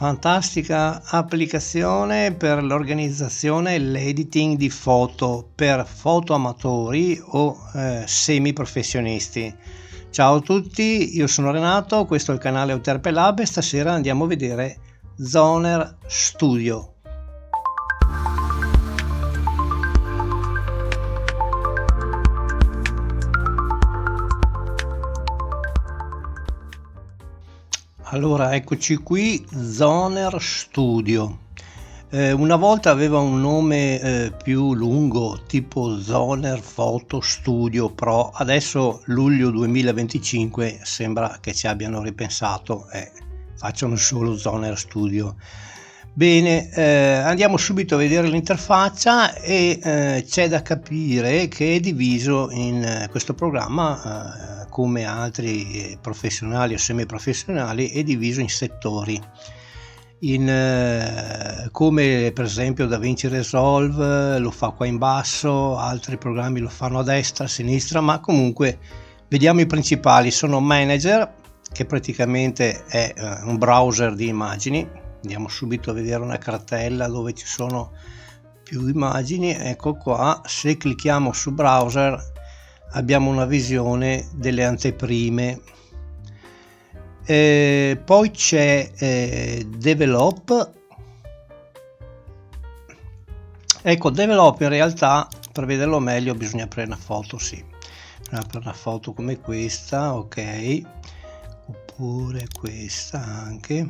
Fantastica applicazione per l'organizzazione e l'editing di foto per fotoamatori o semi-professionisti. Ciao a tutti, io sono Renato, questo è il canale Euterpe Lab e stasera andiamo a vedere Zoner Studio. Allora, eccoci qui, Zoner Studio. Una volta aveva un nome più lungo, tipo Zoner Photo Studio Pro. Adesso, luglio 2025, sembra che ci abbiano ripensato e facciano solo Zoner Studio. Bene, andiamo subito a vedere l'interfaccia e c'è da capire che è diviso in questo programma come altri professionali o semiprofessionali, è diviso in settori, come per esempio DaVinci Resolve lo fa qua in basso, altri programmi lo fanno a destra, a sinistra, ma comunque vediamo i principali. Sono Manager, che praticamente è un browser di immagini. Andiamo subito a vedere una cartella dove ci sono più immagini. Ecco qua, se clicchiamo su browser abbiamo una visione delle anteprime. Poi c'è Develop. Ecco, Develop in realtà, per vederlo meglio, bisogna aprire una foto, sì. Bisogna aprire una foto come questa, ok, oppure questa anche.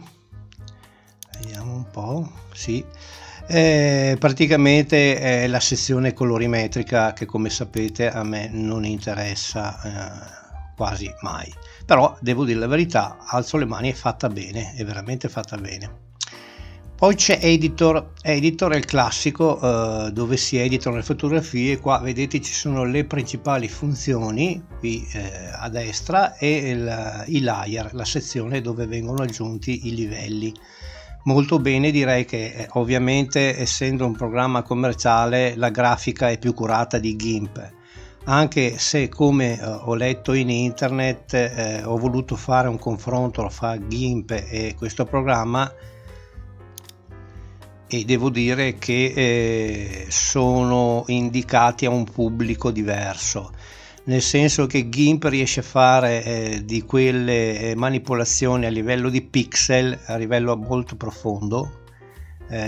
Vediamo un po', sì. Praticamente è la sezione colorimetrica che, come sapete, a me non interessa quasi mai, però devo dire la verità, alzo le mani, è fatta bene, è veramente fatta bene. Poi c'è Editor. Editor è il classico dove si editano le fotografie. Qua vedete ci sono le principali funzioni qui a destra e i layer, la sezione dove vengono aggiunti i livelli. Molto bene, direi che ovviamente, essendo un programma commerciale, la grafica è più curata di GIMP, anche se, come ho letto in internet, ho voluto fare un confronto fra GIMP e questo programma e devo dire che sono indicati a un pubblico diverso, nel senso che GIMP riesce a fare di quelle manipolazioni a livello di pixel, a livello molto profondo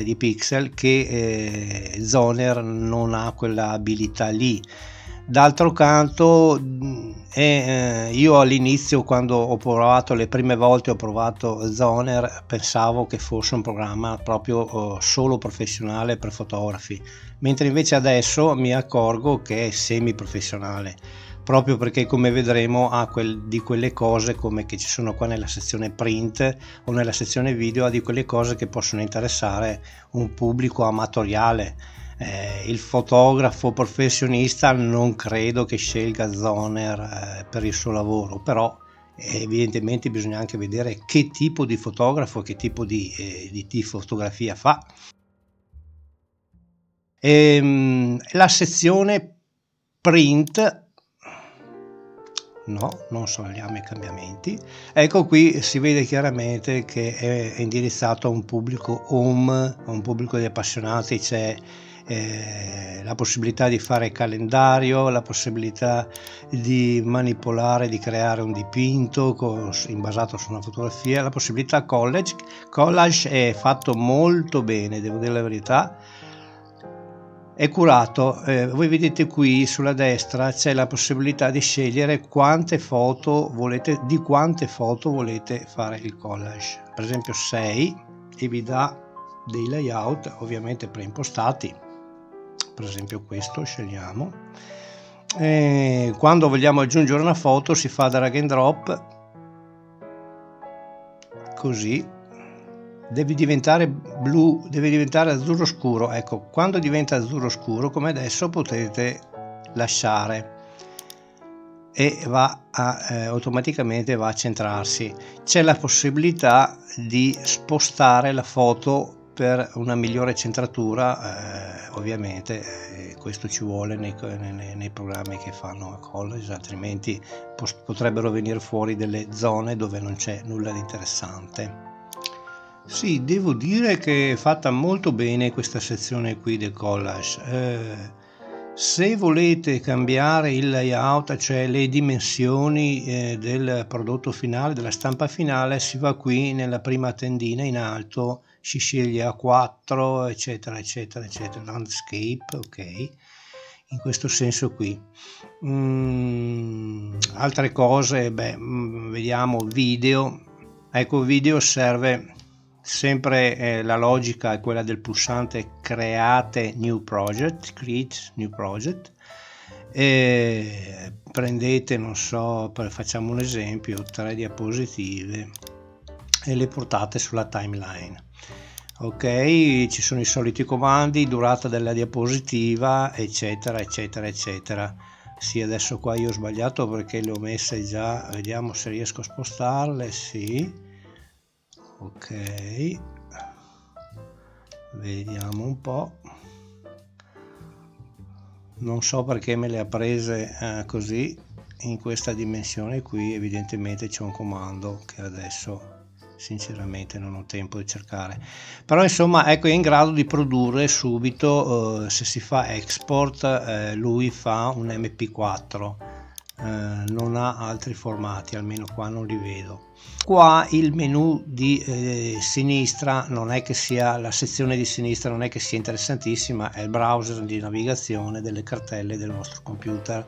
di pixel, che Zoner non ha quella abilità lì. D'altro canto, io all'inizio, quando ho provato le prime volte, ho provato Zoner, pensavo che fosse un programma proprio solo professionale per fotografi, mentre invece adesso mi accorgo che è semi professionale, proprio perché, come vedremo, ha di quelle cose come che ci sono qua nella sezione print o nella sezione video, ha di quelle cose che possono interessare un pubblico amatoriale. Il fotografo professionista non credo che scelga Zoner per il suo lavoro, però evidentemente bisogna anche vedere che tipo di fotografo, che tipo di fotografia fa. La sezione print, no, non scegliamo i cambiamenti. Ecco, qui si vede chiaramente che è indirizzato a un pubblico home, a un pubblico di appassionati. C'è la possibilità di fare calendario, la possibilità di manipolare, di creare un dipinto basato su una fotografia, la possibilità collage è fatto molto bene, devo dire la verità, è curato. Voi vedete qui sulla destra c'è la possibilità di scegliere di quante foto volete fare il collage, per esempio 6, e vi dà dei layout ovviamente preimpostati. Per esempio questo scegliamo, quando vogliamo aggiungere una foto si fa drag and drop, così deve diventare blu, deve diventare azzurro scuro. Ecco, quando diventa azzurro scuro come adesso potete lasciare e automaticamente va a centrarsi. C'è la possibilità di spostare la foto per una migliore centratura, ovviamente questo ci vuole nei programmi che fanno collage, altrimenti potrebbero venire fuori delle zone dove non c'è nulla di interessante. Sì, devo dire che è fatta molto bene questa sezione qui del collage. Se volete cambiare il layout, cioè le dimensioni del prodotto finale, della stampa finale, si va qui nella prima tendina in alto, si sceglie A4, eccetera, eccetera, eccetera, landscape, ok, in questo senso qui. Altre cose, vediamo video. Ecco, video serve sempre, la logica è quella del pulsante create new project, e prendete, non so, facciamo un esempio, 3 diapositive e le portate sulla timeline. Ok, ci sono i soliti comandi, durata della diapositiva, eccetera, eccetera, eccetera. Sì, adesso qua io ho sbagliato perché le ho messe già, vediamo se riesco a spostarle, sì. Ok, vediamo un po'. Non so perché me le ha prese così in questa dimensione qui, evidentemente c'è un comando che adesso sinceramente non ho tempo di cercare, però insomma ecco, è in grado di produrre subito, se si fa export, lui fa un mp4, non ha altri formati, almeno qua non li vedo. Qua il menu di sinistra non è che sia, la sezione di sinistra non è che sia interessantissima, è il browser di navigazione delle cartelle del vostro computer.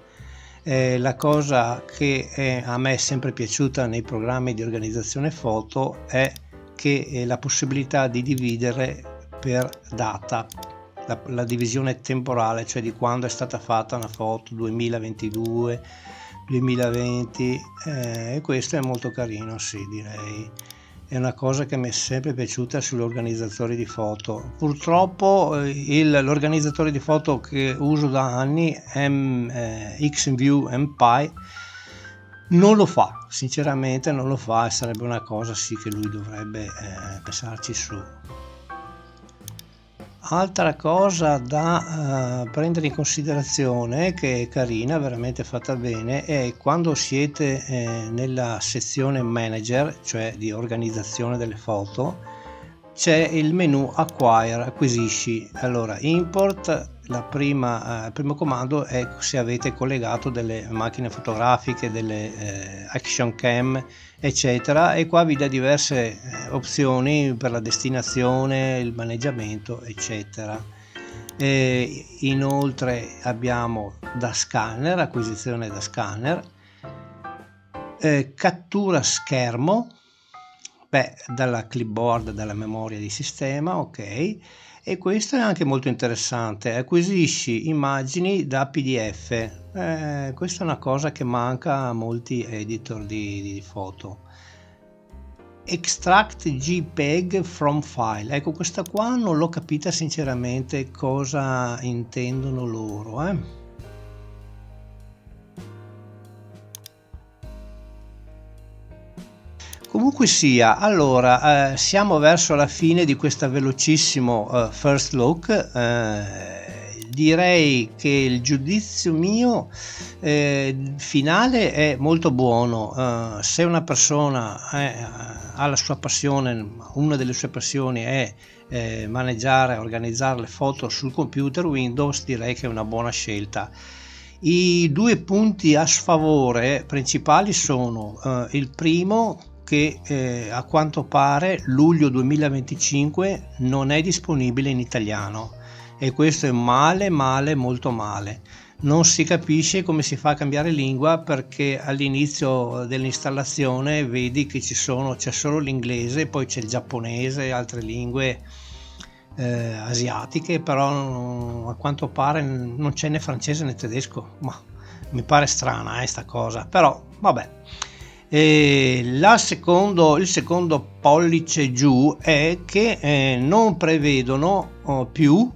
La cosa che a me è sempre piaciuta nei programmi di organizzazione foto è che la possibilità di dividere per data, la divisione temporale, cioè di quando è stata fatta una foto, 2022, 2020, e questo è molto carino, sì, direi. È una cosa che mi è sempre piaciuta sugli organizzatori di foto. Purtroppo l'organizzatore di foto che uso da anni, XView MPy, non lo fa, sinceramente non lo fa, e sarebbe una cosa sì che lui dovrebbe pensarci su. Altra cosa da prendere in considerazione, che è carina, veramente fatta bene, è quando siete nella sezione manager, cioè di organizzazione delle foto, c'è il menu acquire, acquisisci. Allora import, il primo comando è se avete collegato delle macchine fotografiche, delle action cam, eccetera, e qua vi dà diverse opzioni per la destinazione, il maneggiamento, eccetera. E inoltre abbiamo da scanner, acquisizione da scanner, cattura schermo, dalla clipboard, dalla memoria di sistema, ok. E questo è anche molto interessante, acquisisci immagini da PDF. Questa è una cosa che manca a molti editor di foto. Extract JPEG from file, ecco, questa qua non l'ho capita sinceramente cosa intendono loro, Comunque sia, allora, siamo verso la fine di questo velocissimo first look. Direi che il giudizio mio finale è molto buono. Se una persona ha la sua passione, una delle sue passioni è maneggiare, organizzare le foto sul computer Windows, direi che è una buona scelta. I 2 punti a sfavore principali sono il primo, che a quanto pare luglio 2025 non è disponibile in italiano, e questo è male, male, molto male. Non si capisce come si fa a cambiare lingua, perché all'inizio dell'installazione vedi che c'è solo l'inglese, poi c'è il giapponese e altre lingue asiatiche, però a quanto pare non c'è né francese né tedesco, ma mi pare strana sta cosa, però vabbè. Il secondo pollice giù è che non prevedono più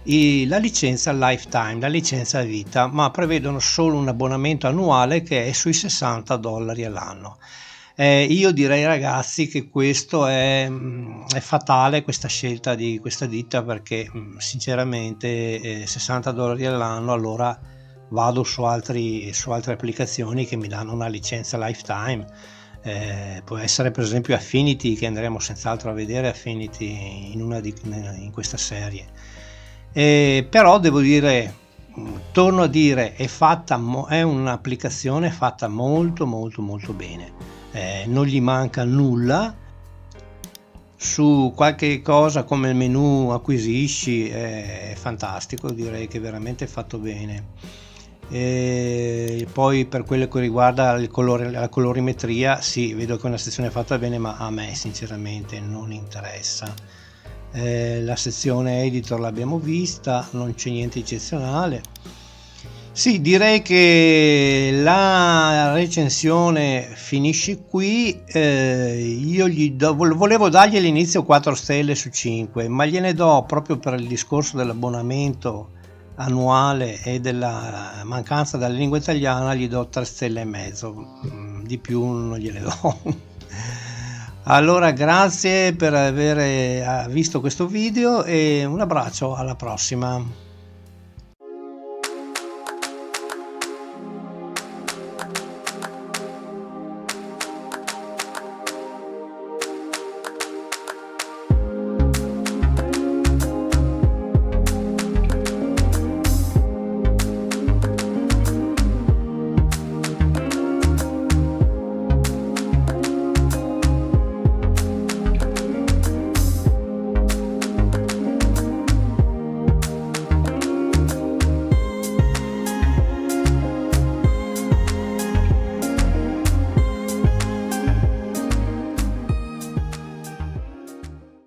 la licenza lifetime, la licenza a vita, ma prevedono solo un abbonamento annuale che è sui $60 all'anno. Io direi, ragazzi, che questo è fatale, questa scelta di questa ditta, perché sinceramente $60 all'anno, allora vado su altre applicazioni che mi danno una licenza lifetime. può essere per esempio Affinity, che andremo senz'altro a vedere Affinity in questa serie. Però devo dire, torno a dire, è un'applicazione fatta molto molto molto bene, non gli manca nulla. Su qualche cosa come il menu acquisisci è fantastico, direi che è veramente fatto bene. E poi per quello che riguarda la colorimetria, sì, vedo che è una sezione fatta bene, ma a me sinceramente non interessa. La sezione editor l'abbiamo vista, non c'è niente eccezionale. Sì, direi che la recensione finisce qui. Io volevo dargli all'inizio 4 stelle su 5, ma gliene do, proprio per il discorso dell'abbonamento annuale e della mancanza della lingua italiana, gli do 3 stelle e mezzo, di più non gliele do. Allora, grazie per aver visto questo video e un abbraccio, alla prossima.